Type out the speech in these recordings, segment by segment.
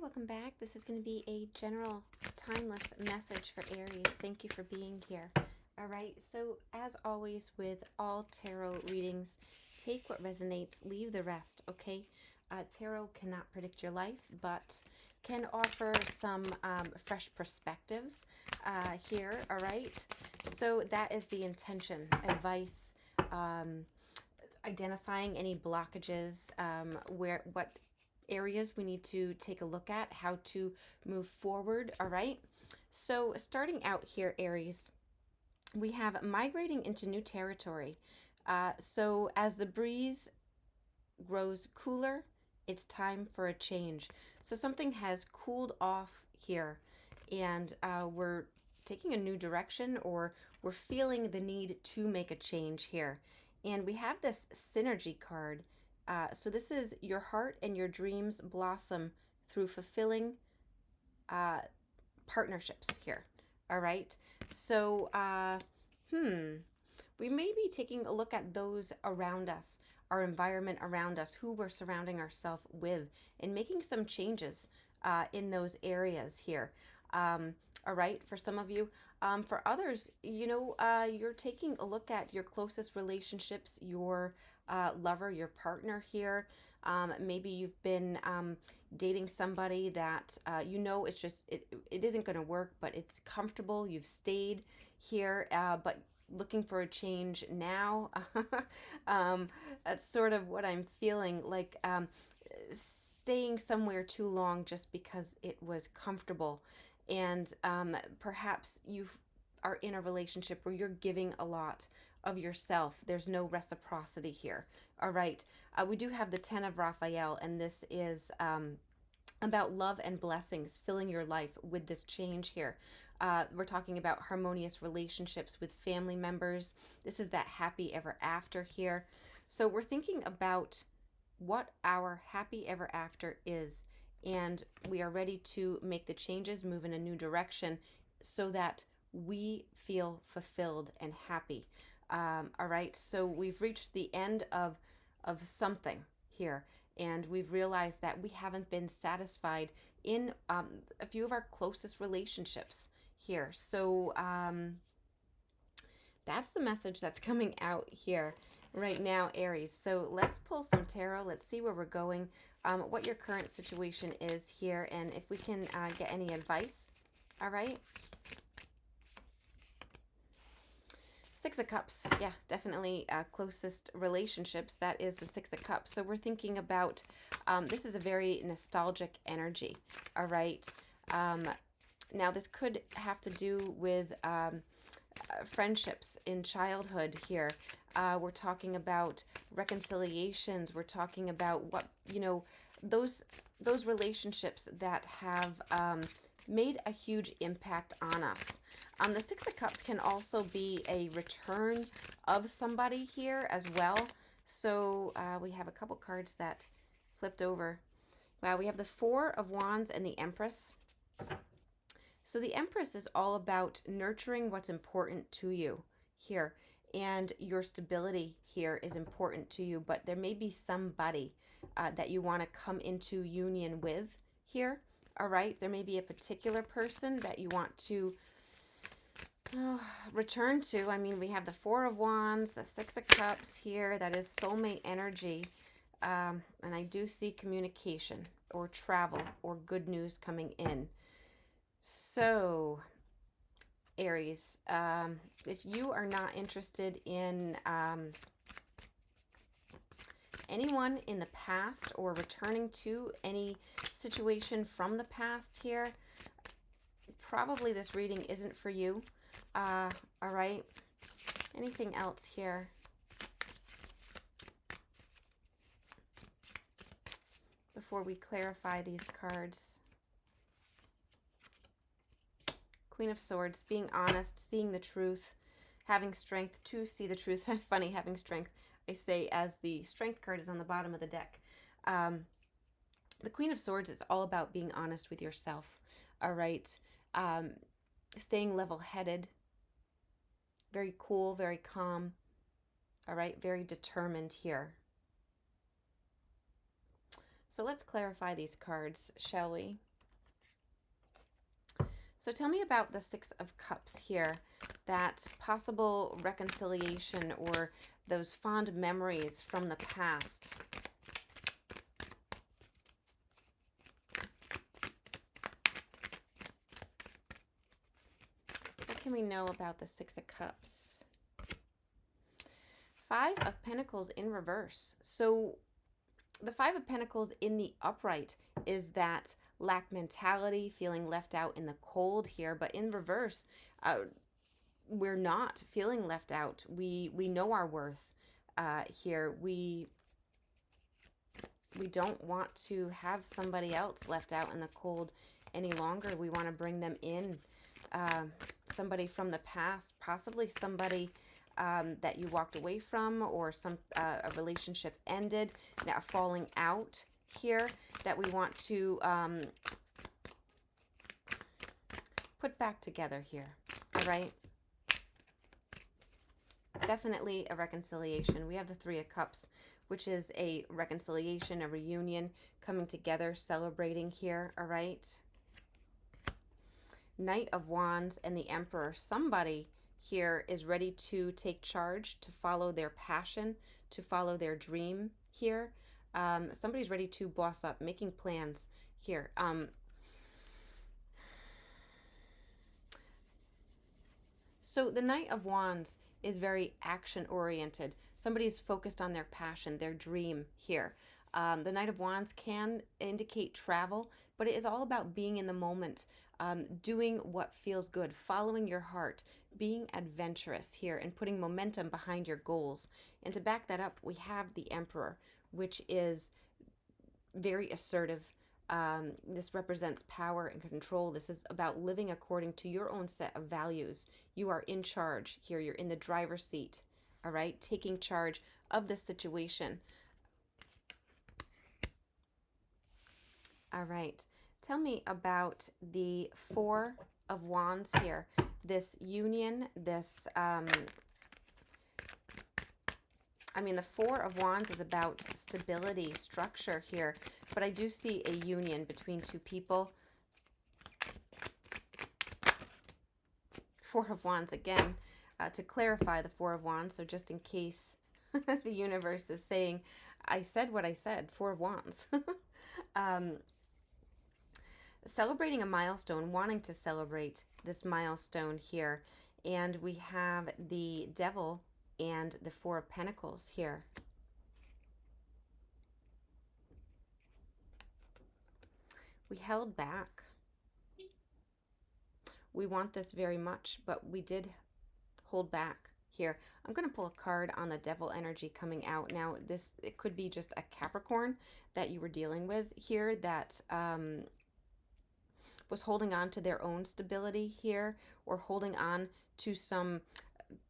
welcome back. This is going to be a general timeless message for Aries. Thank you for being here. All right, so as always with all tarot readings, take what resonates, leave the rest, okay? Tarot cannot predict your life, but can offer some fresh perspectives here, all right? So that is the intention, advice, identifying any blockages, what areas we need to take a look at, how to move forward, all right? So starting out here, Aries, we have migrating into new territory. So as the breeze grows cooler, it's time for a change. So something has cooled off here, and we're taking a new direction, or we're feeling the need to make a change here. And we have this synergy card. So this is your heart and your dreams blossom through fulfilling partnerships here. All right. So, we may be taking a look at those around us, our environment around us, who we're surrounding ourselves with, and making some changes in those areas here. All right, for some of you. For others, you're taking a look at your closest relationships, your lover, your partner here. Maybe you've been dating somebody that it's just it isn't going to work, but it's comfortable. You've stayed here, but looking for a change now. That's sort of what I'm feeling like. Staying somewhere too long just because it was comfortable, and perhaps you are in a relationship where you're giving a lot of yourself. There's no reciprocity here. All right. We do have the 10 of Raphael, and this is about love and blessings filling your life with this change here. We're talking about harmonious relationships with family members. This is that happy ever after here. So we're thinking about what our happy ever after is, and we are ready to make the changes, move in a new direction so that we feel fulfilled and happy. All right, so we've reached the end of something here, and we've realized that we haven't been satisfied in a few of our closest relationships here. So that's the message that's coming out here right now, Aries. So let's pull some tarot. Let's see where we're going, what your current situation is here, and if we can get any advice. All right. Six of Cups. Yeah, definitely closest relationships. That is the Six of Cups. So we're thinking about, this is a very nostalgic energy. All right. Now this could have to do with friendships in childhood here. We're talking about reconciliations. We're talking about what, those relationships that have made a huge impact on us. The Six of Cups can also be a return of somebody here as well. So we have a couple cards that flipped over. Wow, we have the Four of Wands and the Empress. So the Empress is all about nurturing what's important to you here, and your stability here is important to you, but there may be somebody that you want to come into union with here. All right, there may be a particular person that you want to return to. I mean, we have the Four of Wands, the Six of Cups here. That is soulmate energy. And I do see communication or travel or good news coming in. So, Aries, if you are not interested in anyone in the past or returning to any situation from the past here, probably this reading isn't for you. All right. Anything else here? Before we clarify these cards. Queen of Swords, being honest, seeing the truth, having strength to see the truth. Funny, having strength, I say, as the strength card is on the bottom of the deck. The Queen of Swords is all about being honest with yourself, all right? Staying level-headed, very cool, very calm, all right? Very determined here. So let's clarify these cards, shall we? So tell me about the Six of Cups here, that possible reconciliation or those fond memories from the past. What can we know about the Six of Cups? Five of Pentacles in reverse. So the Five of Pentacles in the upright is that lack mentality, feeling left out in the cold here. But in reverse, we're not feeling left out. We know our worth here. We don't want to have somebody else left out in the cold any longer. We want to bring them in. Somebody from the past, possibly somebody that you walked away from, or a relationship ended, now falling out here, that we want to put back together here. All right. Definitely a reconciliation. We have the Three of Cups, which is a reconciliation, a reunion, coming together, celebrating here. All right. Knight of Wands and the Emperor. Somebody here is ready to take charge, to follow their passion, to follow their dream here. Somebody's ready to boss up, making plans here. So the Knight of Wands is very action oriented. Somebody's focused on their passion, their dream here. The Knight of Wands can indicate travel, but it is all about being in the moment, doing what feels good, following your heart, being adventurous here, and putting momentum behind your goals. And to back that up, we have the Emperor, which is very assertive. This represents power and control. This is about living according to your own set of values. You are in charge here. You're in the driver's seat, all right? Taking charge of the situation. All right. Tell me about the Four of Wands here. This union, this... the Four of Wands is about stability, structure here, but I do see a union between two people. Four of Wands again, to clarify the Four of Wands, so just in case the universe is saying, I said what I said, Four of Wands. Celebrating a milestone, wanting to celebrate this milestone here, and we have the Devil and the Four of Pentacles here. We held back. We want this very much, but we did hold back here. I'm going to pull a card on the Devil energy coming out. Now, it could be just a Capricorn that you were dealing with here that was holding on to their own stability here, or holding on to some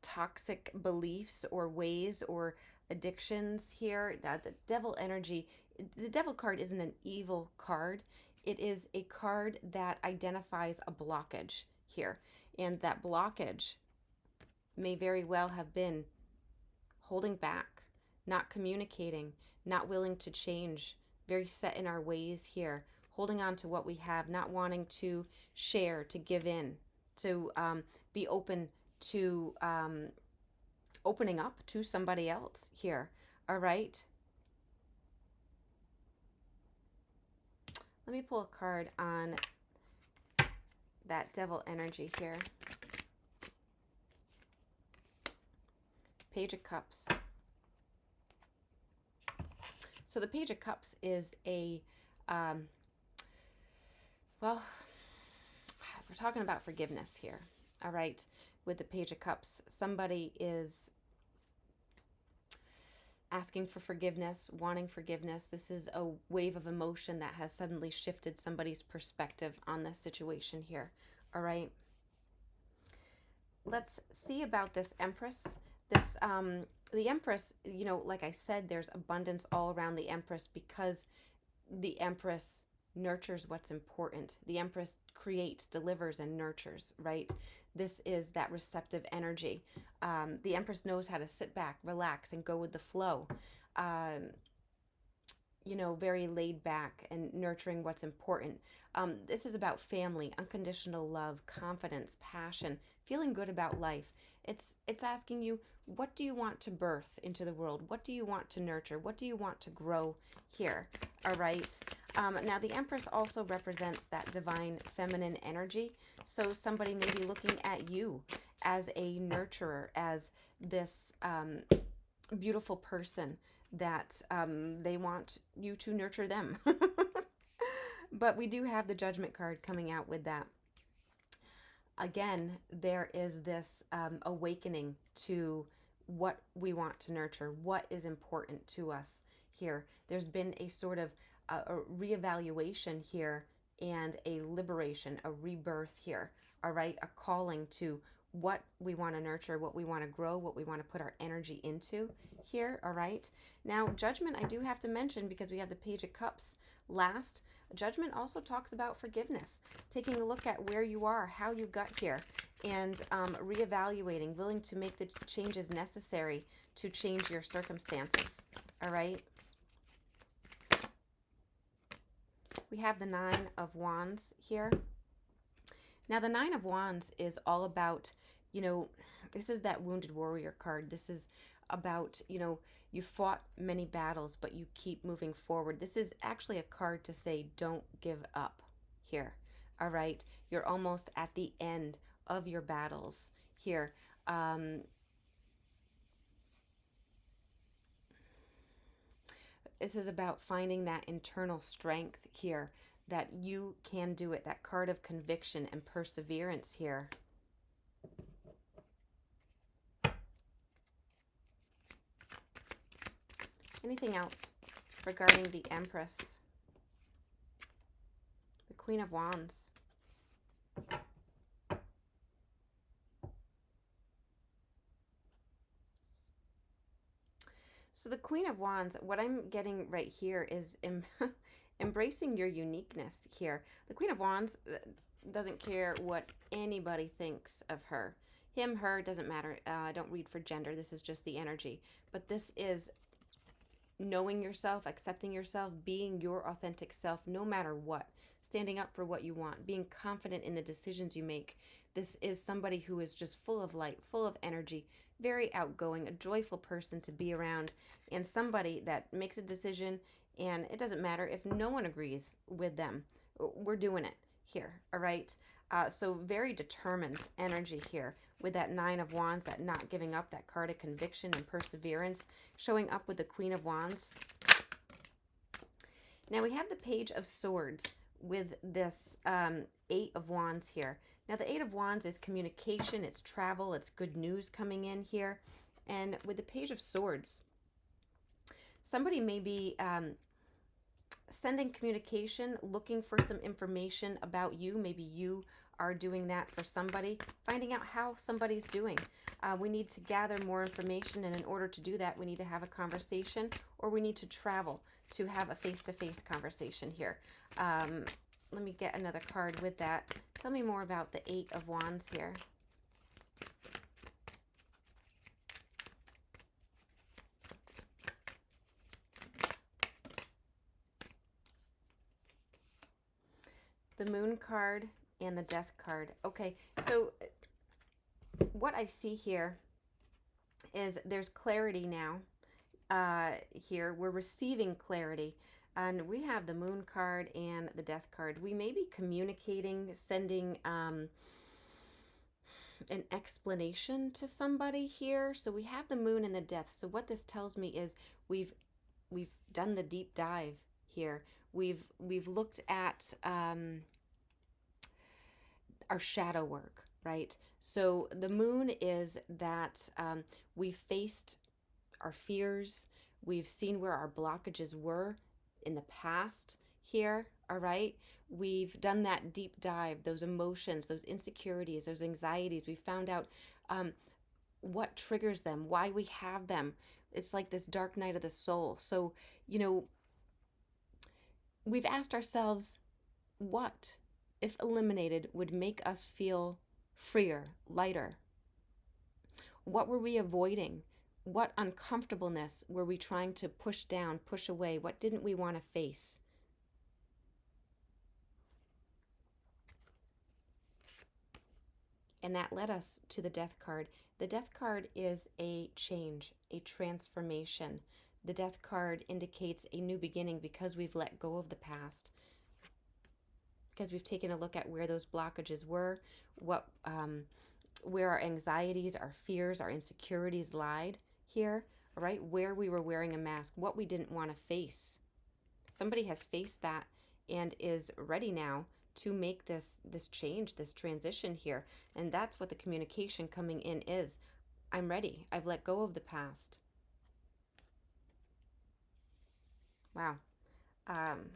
toxic beliefs or ways or addictions here. That the Devil energy, the Devil card isn't an evil card. It is a card that identifies a blockage here, and that blockage may very well have been holding back, not communicating, not willing to change, very set in our ways here, holding on to what we have, not wanting to share, to give in, to be open to opening up to somebody else here. All right. Let me pull a card on that Devil energy here. Page of Cups. So the Page of Cups is a, well, we're talking about forgiveness here. All right. With the Page of Cups, somebody is asking for forgiveness, wanting forgiveness. This is a wave of emotion that has suddenly shifted somebody's perspective on this situation here. All right. Let's see about this Empress. This, the Empress, like I said, there's abundance all around the Empress because the Empress nurtures what's important. The Empress creates, delivers, and nurtures, right? This is that receptive energy. The Empress knows how to sit back, relax, and go with the flow. very laid back and nurturing what's important. This is about family, unconditional love, confidence, passion, feeling good about life. It's asking you, what do you want to birth into the world? What do you want to nurture? What do you want to grow here? All right. Now, the Empress also represents that divine feminine energy. So somebody may be looking at you as a nurturer, as this beautiful person that they want you to nurture them. But we do have the Judgment card coming out with that. Again, there is this awakening to what we want to nurture, what is important to us here. There's been a sort of a reevaluation here and a liberation, a rebirth here, all right? A calling to what we want to nurture, what we want to grow, what we want to put our energy into here, all right? Now, Judgment, I do have to mention, because we have the Page of Cups last. Judgment also talks about forgiveness, taking a look at where you are, how you got here, and reevaluating, willing to make the changes necessary to change your circumstances, all right? We have the Nine of Wands here. Now, the Nine of Wands is all about, this is that wounded warrior card. This is about, you fought many battles, but you keep moving forward. This is actually a card to say, don't give up here. All right. You're almost at the end of your battles here. This is about finding that internal strength here, that you can do it, that card of conviction and perseverance here. Anything else regarding the Empress? The Queen of Wands. So the Queen of Wands, what I'm getting right here is embracing your uniqueness here. The Queen of Wands doesn't care what anybody thinks of her. Him, her, doesn't matter. I don't read for gender. This is just the energy. But this is knowing yourself, accepting yourself, being your authentic self no matter what, standing up for what you want, being confident in the decisions you make. This is somebody who is just full of light, full of energy, very outgoing, a joyful person to be around, and somebody that makes a decision, and it doesn't matter if no one agrees with them. We're doing it here, all right? So very determined energy here with that Nine of Wands, that not giving up, that card of conviction and perseverance, showing up with the Queen of Wands. Now we have the Page of Swords with this Eight of Wands here. Now the Eight of Wands is communication, it's travel, it's good news coming in here. And with the Page of Swords, somebody may be sending communication, looking for some information about you. Maybe you are doing that for somebody, finding out how somebody's doing. We need to gather more information, and in order to do that, we need to have a conversation, or we need to travel to have a face-to-face conversation here. Let me get another card with that. Tell me more about the Eight of Wands here. The Moon card and the Death card. Okay, so what I see here is there's clarity now. Here we're receiving clarity, and we have the Moon card and the Death card. We may be communicating, sending an explanation to somebody here. So we have the Moon and the Death. So what this tells me is we've done the deep dive here. We've looked at our shadow work, right? So the Moon is that we've faced our fears. We've seen where our blockages were in the past here, all right? We've done that deep dive, those emotions, those insecurities, those anxieties. We found out what triggers them, why we have them. It's like this dark night of the soul. So, we've asked ourselves, what, if eliminated, would make us feel freer, lighter? What were we avoiding? What uncomfortableness were we trying to push down, push away? What didn't we want to face? And that led us to the Death card. The Death card is a change, a transformation. The Death card indicates a new beginning because we've let go of the past, because we've taken a look at where those blockages were, where our anxieties, our fears, our insecurities lied here, right? Where we were wearing a mask, what we didn't want to face. Somebody has faced that and is ready now to make this change, this transition here. And that's what the communication coming in is. I'm ready. I've let go of the past. Wow. Um,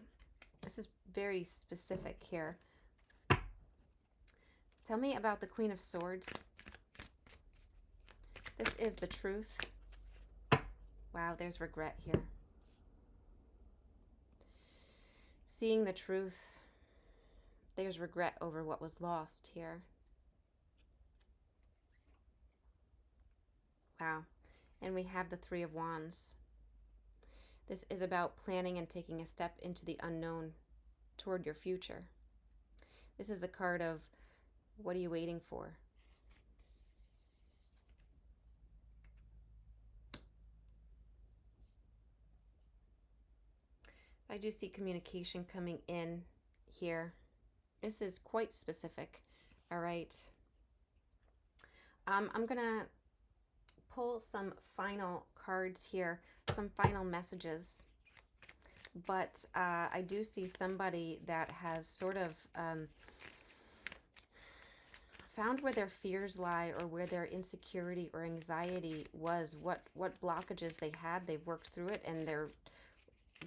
this is very specific here. Tell me about the Queen of Swords. This is the truth. Wow, there's regret here. Seeing the truth, there's regret over what was lost here. Wow. And we have the Three of Wands. This is about planning and taking a step into the unknown toward your future. This is the card of, what are you waiting for? I do see communication coming in here. This is quite specific. All right. I'm going to pull some final cards here, some final messages. But I do see somebody that has sort of found where their fears lie, or where their insecurity or anxiety was, what blockages they had. They've worked through it, and they're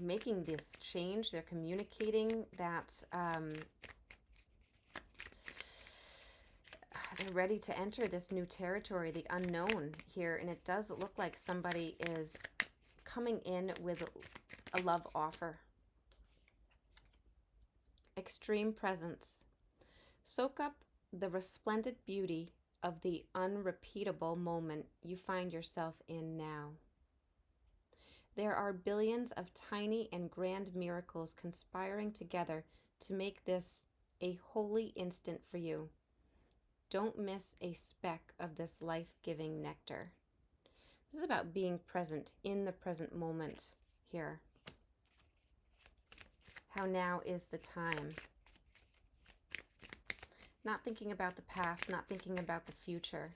making this change. They're communicating that they're ready to enter this new territory, the unknown here. And it does look like somebody is coming in with a love offer. Extreme presence. Soak up the resplendent beauty of the unrepeatable moment you find yourself in now. There are billions of tiny and grand miracles conspiring together to make this a holy instant for you. Don't miss a speck of this life-giving nectar. This is about being present in the present moment here. How now is the time. Not thinking about the past, not thinking about the future.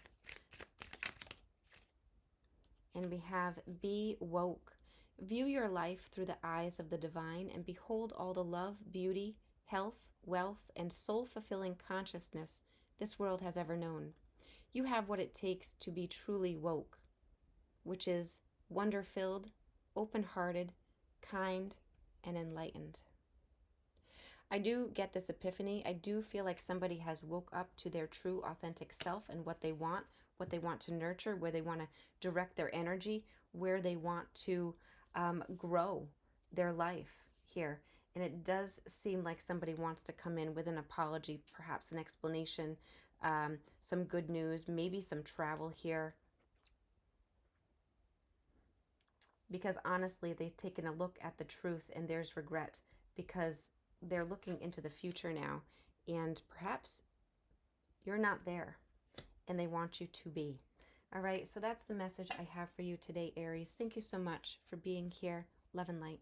And we have be woke. View your life through the eyes of the divine and behold all the love, beauty, health, wealth, and soul-fulfilling consciousness this world has ever known. You have what it takes to be truly woke, which is wonder-filled, open-hearted, kind, and enlightened. I do get this epiphany. I do feel like somebody has woke up to their true authentic self and what they want to nurture, where they want to direct their energy, where they want to grow their life here. And it does seem like somebody wants to come in with an apology, perhaps an explanation, some good news, maybe some travel here. Because honestly, they've taken a look at the truth and there's regret, because they're looking into the future now, and perhaps you're not there and they want you to be. All right, so that's the message I have for you today, Aries. Thank you so much for being here. Love and light.